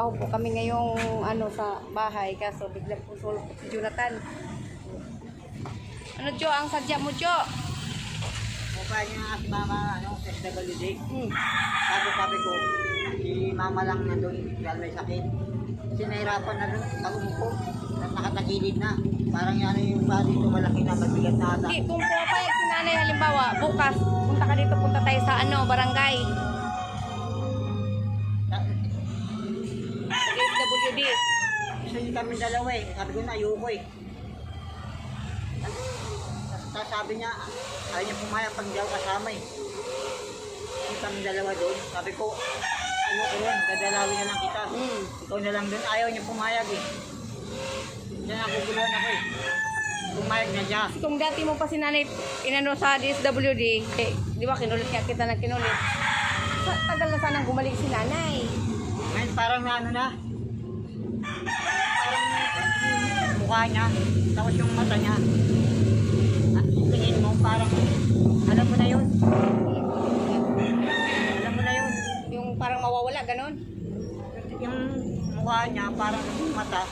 nagtatrabaho po kami ngayong sa bahay kaso biglang po sulok si Jonathan. Ano Jo, ang sadya mo Jo? Mukha niya nga si Mama, sa SWD. Hmm. Sabi ko, si Mama lang nandun, dahil may sakit. Kasi nahirapan na doon, pag-umupo, at nakatagilid na. Parang yan yung ba dito malaki na, mabigat na ata. Hindi, kung pumapayag si nanay halimbawa, bukas, punta ka dito, punta tayo sa barangay. Sa DSWD. Gusto niyo kami dalawa eh, sabi ko na ayoko eh. Tapos sabi niya, ayaw niya pumayag pag hindi ako kasama eh. Hindi kami dalawa doon, sabi ko, ayoko rin, dadalawin na lang kita. Ikaw na lang doon, ayaw niya pumayag eh. Diyan naguguluhan ako eh. Pumayag na siya. Kasi kung dati mo pa si nanay inano sa DSWD, di ba kinulit niya kita na kinulit. Tagal na sanang bumalik si nanay. Ngayon parang ano na, parang yung mukha niya, tapos yung mata niya. At tingin mo parang, alam mo na yun. Alam mo na yun. Yung parang mawawala, ganon. Yung mukha niya, parang yung mata.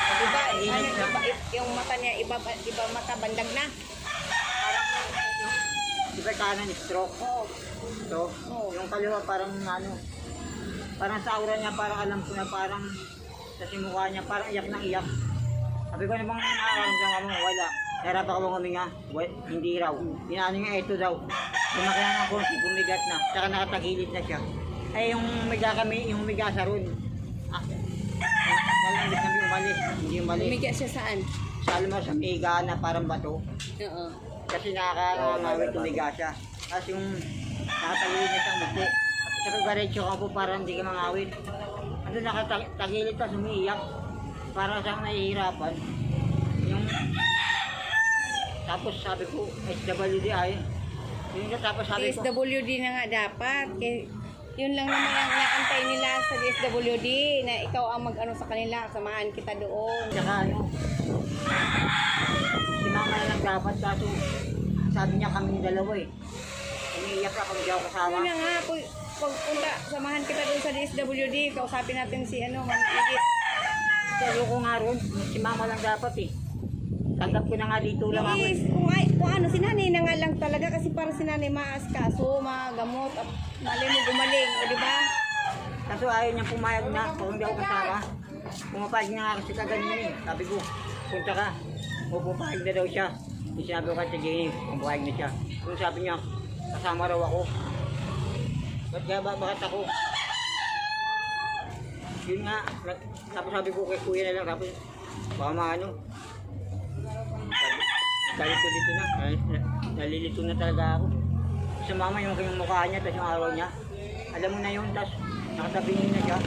Diba, Inis na. yung mata niya, iba mata, bandag na. Parang yung, di ba kanan stroke? Oo. So, yung kaliwa parang parang sa aura niya, parang alam ko na parang sa mukha niya, parang iyak na iyak. Sabi ko, ano bang nararamdaman mo? Wala. Nahirap ako huminga. Hindi raw. Inaano niya, ito daw. Lumaki na ng konti, bumigat na. Saka nakatagilid na siya. Ay, yung humiga sa ron. Nalamit kami umalis. Hindi umalis. Lumigya siya saan? Sa alam mo, sa miga na parang bato. Oo. Kasi nakakangawit tumiga siya. Tapos yung nakatagilid na siyang muko. At sa kagaretso ka po parang hindi ka mangawit. Ano nakatagilid pa, sumiiyak. Parang siyang nahihirapan. Yung tapos sabi ko, SWD ay. Yun na tapos sabi ko, DSWD na nga dapat. Yun lang naman ang naantay nila sa DSWD na ikaw ang mag-ano sa kanila, samahan kita doon. saka si Mama na lang dapat kaso sabi niya kaming dalawa eh. Umiiyak ka pag di ako kasama. Yun na nga, pagpunta, samahan kita doon sa DSWD, kausapin natin si Ma'am Edith. Sabi ko nga ron, si Mama lang dapat eh. Tanggap ko na nga dito lang ako. Yes, kung si nanay na nga lang talaga kasi para si nanay maaskaso, magamot, at malay mo gumaling, o diba? Kaso ayaw niya pumayag na kung hindi ako kasama. Pumapayag na nga kasi kaganyan eh. Sabi ko, punta ka. O pupayag na daw siya. Yung sinabi ko kay Jenny, pumapayag na siya. Kung sabi niya, kasama raw ako. Bakit ako? Yun nga, tapos sabi ko kay kuya na lang, tapos baka maano. Nalilito dito na, nalilito na talaga ako. Sa Mama yung mukha niya, tapos yung araw niya. Alam mo na yun, tapos nakatabingin na siya.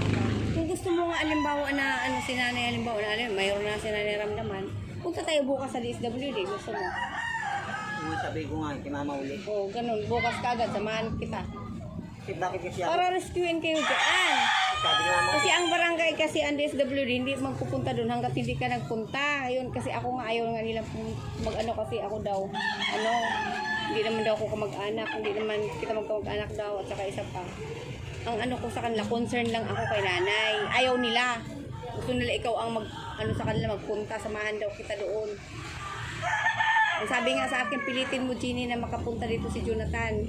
Kung gusto mo nga alimbawa na si nanay, halimbawa na mayroon na si nanay ramdaman, punta tayo bukas sa DSWD, gusto mo? Yung sabi ko nga, kay Mama ulit. Oo, ganun, bukas kagad, samahan kita. Kasi bakit kasi ako? Para rescuein kayo dyan. Sabi ni Mama, Kasi ang barangay kasi ang DSWD hindi magpupunta doon hanggat hindi ka nagpunta. Ayun kasi ako nga ayaw nga nila mag-ano kasi ako daw. Hindi naman daw ako kamag-anak, hindi naman kita magkamag-anak daw at saka isa pa. Ang ano ko sa kanila, concern lang ako kay nanay. Ayaw nila. Gusto nila ikaw ang sa kanila magpunta, samahan daw kita doon. Ang sabi nga sa akin, pilitin mo Jeannie na makapunta dito si Jonathan.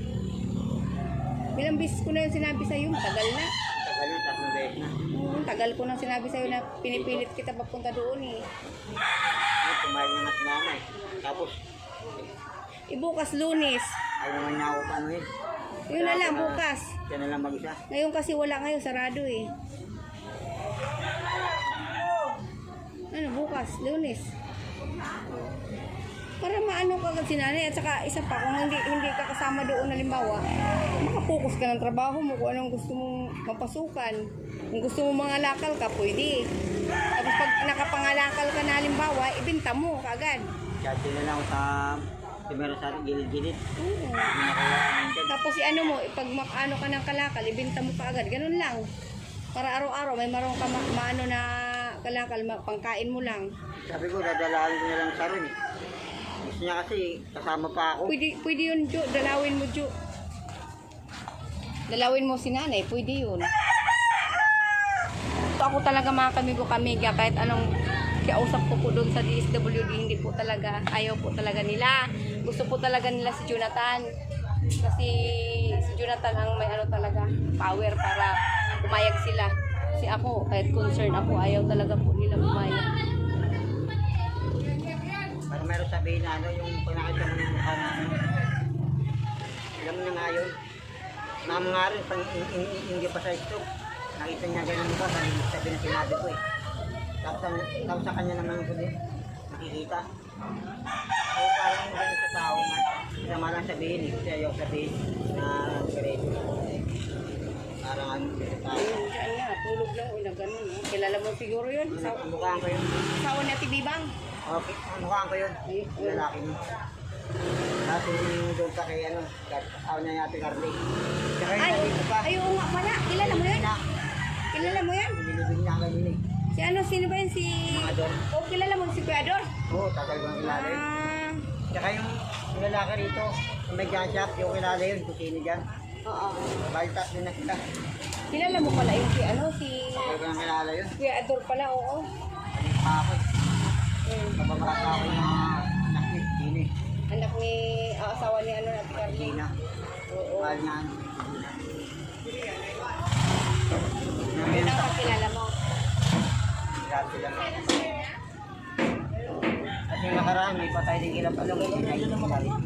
Ilang beses ko na yung sinabi sa'yo, matagal na. tagal na, 3 beses na. Tagal ko nang sinabi sa'yo na pinipilit kita papunta doon eh. Ay, pumayag na nga si Mama eh. Tapos, Bukas Lunes. ayaw naman niya ako panuhin. Yun na lang, bukas. Siya na lang mag-isa. Ngayon kasi wala ngayon, sarado eh. Bukas, Lunes. Para maano ka agad si nanay at saka isa pa, kung hindi ka kasama doon halimbawa, makapokus ka ng trabaho mo kung anong gusto mong mapasukan. Kung gusto mong mangalakal ka, pwede. Tapos pag nakapangalakal ka na halimbawa, ibenta mo kaagad. Dati na lang ako sa meron sa gilid-gilid. Oo. Tapos mo, pag ano ka ng kalakal, ibenta mo kaagad. Ganun lang. Para araw-araw may marong ka maano na kalakal, pangkain mo lang. Sabi ko, dadalahan ko na lang sa ron eh. Gusto niya kasi kasama pa ako. Pwede yun, Jo. Dalawin mo, Jo. Dalawin mo si nanay. Pwede yun. ako talaga mga kamigo kamiga, kahit anong kausap ko po doon sa DSWD, hindi po talaga, ayaw po talaga nila. Gusto po talaga nila si Jonathan. Kasi si Jonathan ang may ano talaga, power para pumayag sila. Kasi ako, kahit concern ako, ayaw talaga po nila pumayag. Parang meron sabihin na ano, yung pag nakita mo yung mukha na ano, alam mo na nga yun. Mama nga rin, pag hindi pa sa ito, nakita niya ganun mukha, sabi na sinabi ko eh. Tapos sa kanya naman ko din, nakikita. So parang ganun sa tao, masama lang sabihin eh, kasi ayaw sabihin na ganito. Parang ano sa tao. Ayun, siya nga, tulog lang, na ganun. Kilala mo siguro yun? Mukhaan ko yun. Asawa ni Ate Bibang. Okay, mukhaan ko yun. Lalaki mo. Tapos yung doon sa kay ano, asawa niya yung Ate Carly. Tsaka Ay, yung dito pa. ay, oo nga pala. Kilala mo yun? Kilala mo yan? Binilibig niya ganun eh. Si ano, sino ba yun? Si... Mga doon. Oh, kilala mo si Kuya Ador? Oo, tagal ko ang kilala yun. Ah, Tsaka yung lalaki rito, yung may gun shop, yung kilala yun, kung sino dyan. oo. Baltas din na sila. Kilala mo pala yung si ano, si... Tagal ko ang kilala yun. Kuya Ador pala, oo. Aling pa ako. Hmm. Nababarata ako yung mga anak ni Dini. Anak ni... asawa ni ano, Ate Carly. Dina. Oo. Mahal niya ano. Yun ang kakilala mo. Grabe lang. At yung nakaraan, may patay din ilang palong.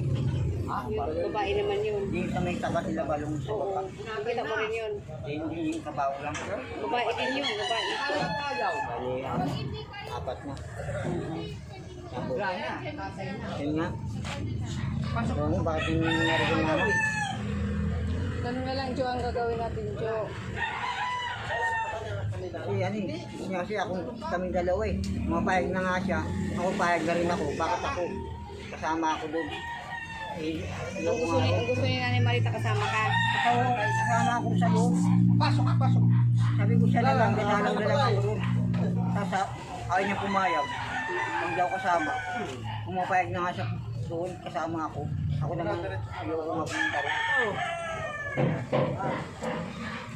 Babae naman yun. Hindi sa may tabat nila balong sa Oo. baba. Nakita mo rin yun. Hindi yung kabaw lang. Babae din yun, babae. Bali, apat na. Tapos, yun nga. Oo, bakit yung narinig naman? Ganun na lang, Jo, ang gagawin natin, Jo. Kasi ano eh, kasi ako kaming dalawa eh. Mapayag na nga siya, ako payag na rin ako. Bakit ako? Kasama ako doon. Eh, Ang gusto ni Nanay Marita kasama ka. Kasama ako sa loob. Pasok. Sabi ko siya na lang, dadalang ako doon. Tapos ayaw niya pumayag. Kung daw kasama. Pumapayag na nga siya doon, kasama ako. Ako naman, ayoko mapunta rin.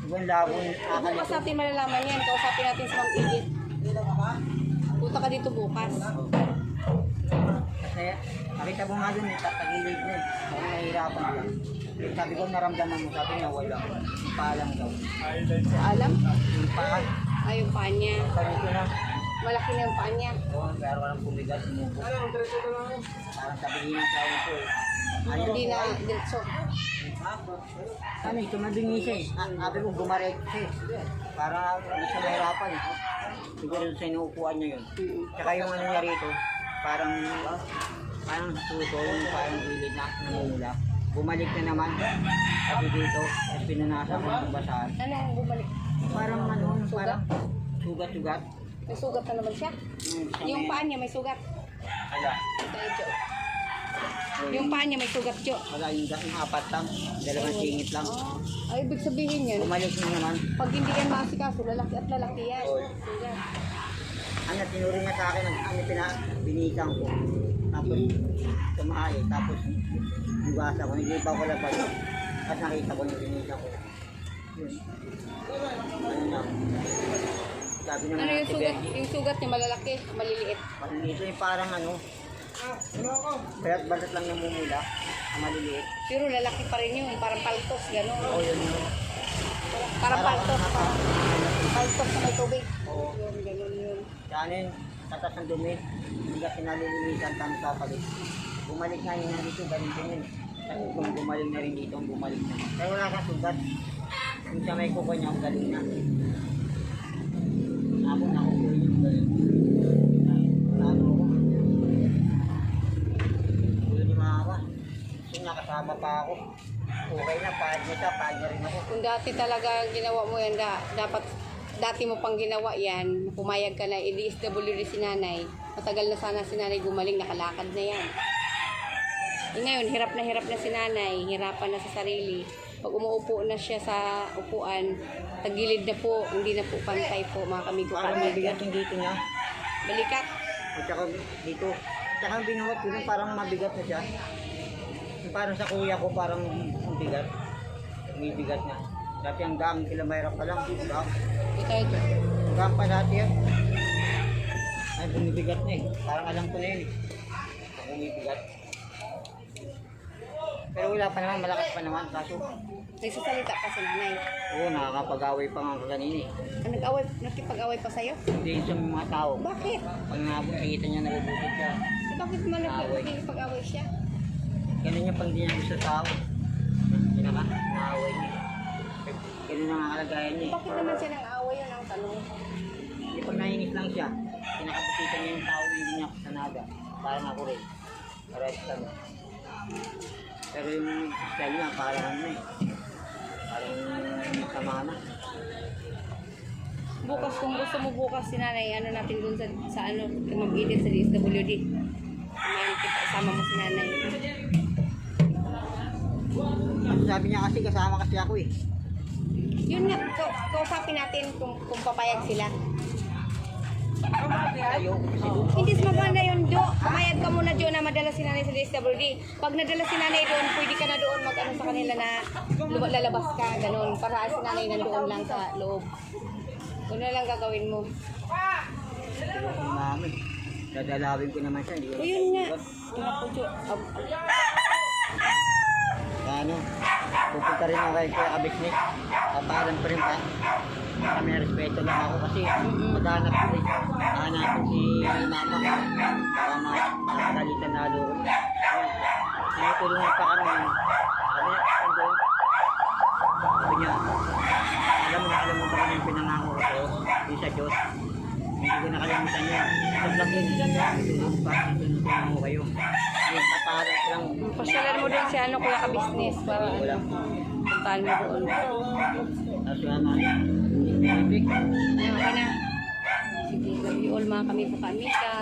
Ibang labo yung Bukas natin malalaman yan. Kausapin natin sa Ma'am Edith. Punta ka dito bukas. Kasi nakita ko nga dun eh, tagilid na eh. Ako nahihirapan lang. Sabi ko naramdaman mo, sabi niya wala. Yung paa lang daw. Alam? Yung paa, Ay, yung paa niya. sabi ko na. Malaki na yung paa niya. Oo, pero walang pumigas, sumubo. Parang sabihin ng tao ko eh. Hindi na diretso. Ano, tumabingi siya eh. Sabi ko, bumarek siya eh. Para hindi siya mahirapan eh. Siguro sa inuupuan niya yun. Tsaka yung ano niya rito, parang suso, yung parang gilid na namumula. Bumalik na naman. Sabi dito, tapos pinunasan ko ng basahan. Ano ang bumalik? Parang ano, parang sugat-sugat. May sugat na naman siya. Yung paa niya may sugat. Wala. Dahil, Jo. Yung paa niya may sugat, Jo. Wala yung apat lang. Dalawang singit lang. Ay, ibig sabihin yan, Bumalik na naman. pag hindi yan maasikaso, lalaki at lalaki yan. Oo. Sugat. Ano, tinuro niya sa akin, binitan ko. Tapos, tumahay. Tapos, nagwasa ko, naglipaw ko lang ba. At nakita ko yung binitan ko. Yun. Ano na. Sabi naman Ano yung natin, sugat? Benji, Yung sugat niya maliliit, maliliit. ito yung parang ano, kaya't balat lang namumula, maliliit. Pero lalaki pa rin yun, parang paltos, gano'n. Oo, yun yun. Parang paltos, parang paltos na may tubig. Oo. Yun, gano'n yun. Kanin, tatas ng dumi, hindi kasi nalilinisan kami papalit. Bumalik nga yun dito, ganun din yun. Kasi kung bumalik na rin dito, bumalik na. Pero wala kang sugat. Yung sa may kuko niya, galing na. Ako na ako yung galing. Ano ko? Hindi ni mama. Kasi nakasama pa ako. Okay na, pahad niya siya, pahad niya rin ako. Kung dati talaga ginawa mo yan, dapat dati mo pang ginawa yan, pumayag ka na, i-DSWD si nanay. Matagal na sana si nanay gumaling, nakalakad na yan. Ngayon, hirap na si nanay, hirapan na sa sarili. Pag umuupo na siya sa upuan, tagilid na po, hindi na po pantay po mga kamigo. Parang mabigat yung dito niya. Balikat. At saka dito. Tsaka binuhat ko rin parang mabigat na siya. Yung parang sa kuya ko parang ang bigat. May bigat na. Dati ang dam, kila mahirap pa lang. Diba? Ito. Magaan pa dati yan. Ay, bumibigat na eh. Parang alam ko na yun eh. Bumibigat. Pero wala pa naman, malakas pa naman. Kaso, Nagsasalita pa si nanay. oo, nakakapag-away pa nga kanina eh. Nakipag-away pa sa'yo? Hindi sa mga tao. Bakit? Pag nakikita niya nabubutit siya, Bakit man nakipag-away siya? ganun yung pag di niya gusto sa tao. Pinaka, naaway niya. Ganun ang kalagayan niya eh. Bakit naman siya nang away? Yun ang tanong. Hindi pag nahingis lang siya, pinakapusitan niya yung tao na hindi niya kasanaga. Parang ako rin. Parehas kami. Pero yung style niya, parang ano eh. Parang sama na. Bukas, kung gusto mo bukas si nanay, ano natin dun sa ano, mag-edit sa DSWD. Samahan kita, sama mo si nanay. Sabi niya kasi kasama kasi ako eh. Yun nga, kausapin natin kung papayag sila. Ayaw ko kasi doon. Hindi maganda yun, Do. Pumayag ka muna, Jo, na madala si nanay sa DSWD. Pag nadala si nanay doon, pwede ka na doon mag-ano sa kanila na lalabas ka, ganun. Para si nanay nandoon lang sa loob. Kung na lang gagawin mo. Yung mami. Dadalawin ko naman siya. Hindi ko O yun nga. Naku, Jo. Ano, pupunta rin ako kay Kuya Abisnik. Papahalan pa rin pa. May respeto lang ako kasi maghanap ko eh. Hanapin si mama. Baka makakalitan na lalo ko. Tinutulungan pa kami. Sabi niya, alam mo ba kung yung pinangako ko sa'yo? Di sa Diyos. Hindi ko nakalimutan yun. Sablak yun. Tulog pa. Tinutulungan mo kayo. Yung papahalan ko lang. Pasyalan mo doon si ano, kuya ka-business para Wala. puntahan mo doon. Tapos nga na. Bibig. Okay na. Sige, love you all mga kami po kamika.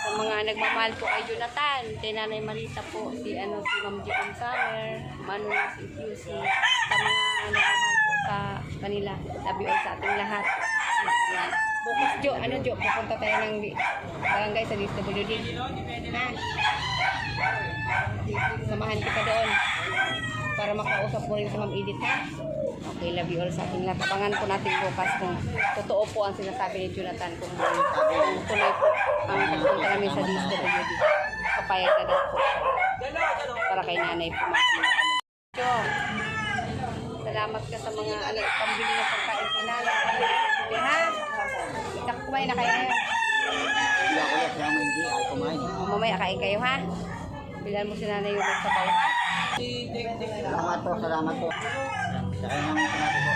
Sa mga nagmamahal po kay Jonathan, kay Nanay Marita po, si Ma'am Jim Summer, Manu, si QC, sa mga nagmamahal po sa kanila. Love you all sa ating lahat. Yan. Bukas, Jo, pupunta tayo ng barangay sa DSWD. Ha? Samahan kita doon para makausap mo rin sa Ma'am Edith, ha? Okay, love you all sa ating lahat. Abangan po natin bukas kung totoo po ang sinasabi ni Jonathan kung tuloy po ang pagpunta namin sa DSWD. Kapayag na daw po para kay nanay po mga kami. Jo, salamat ka sa mga pambili ng pagkain kay nanay. Ha? Kumain na kayo ngayon. Hindi ako lang. Kaya hindi. Ay kumain. Mamaya kain kayo, ha? Bilan mo si nanay yung magsabay, ha? Salamat po. Sa kayo ng sinabi po.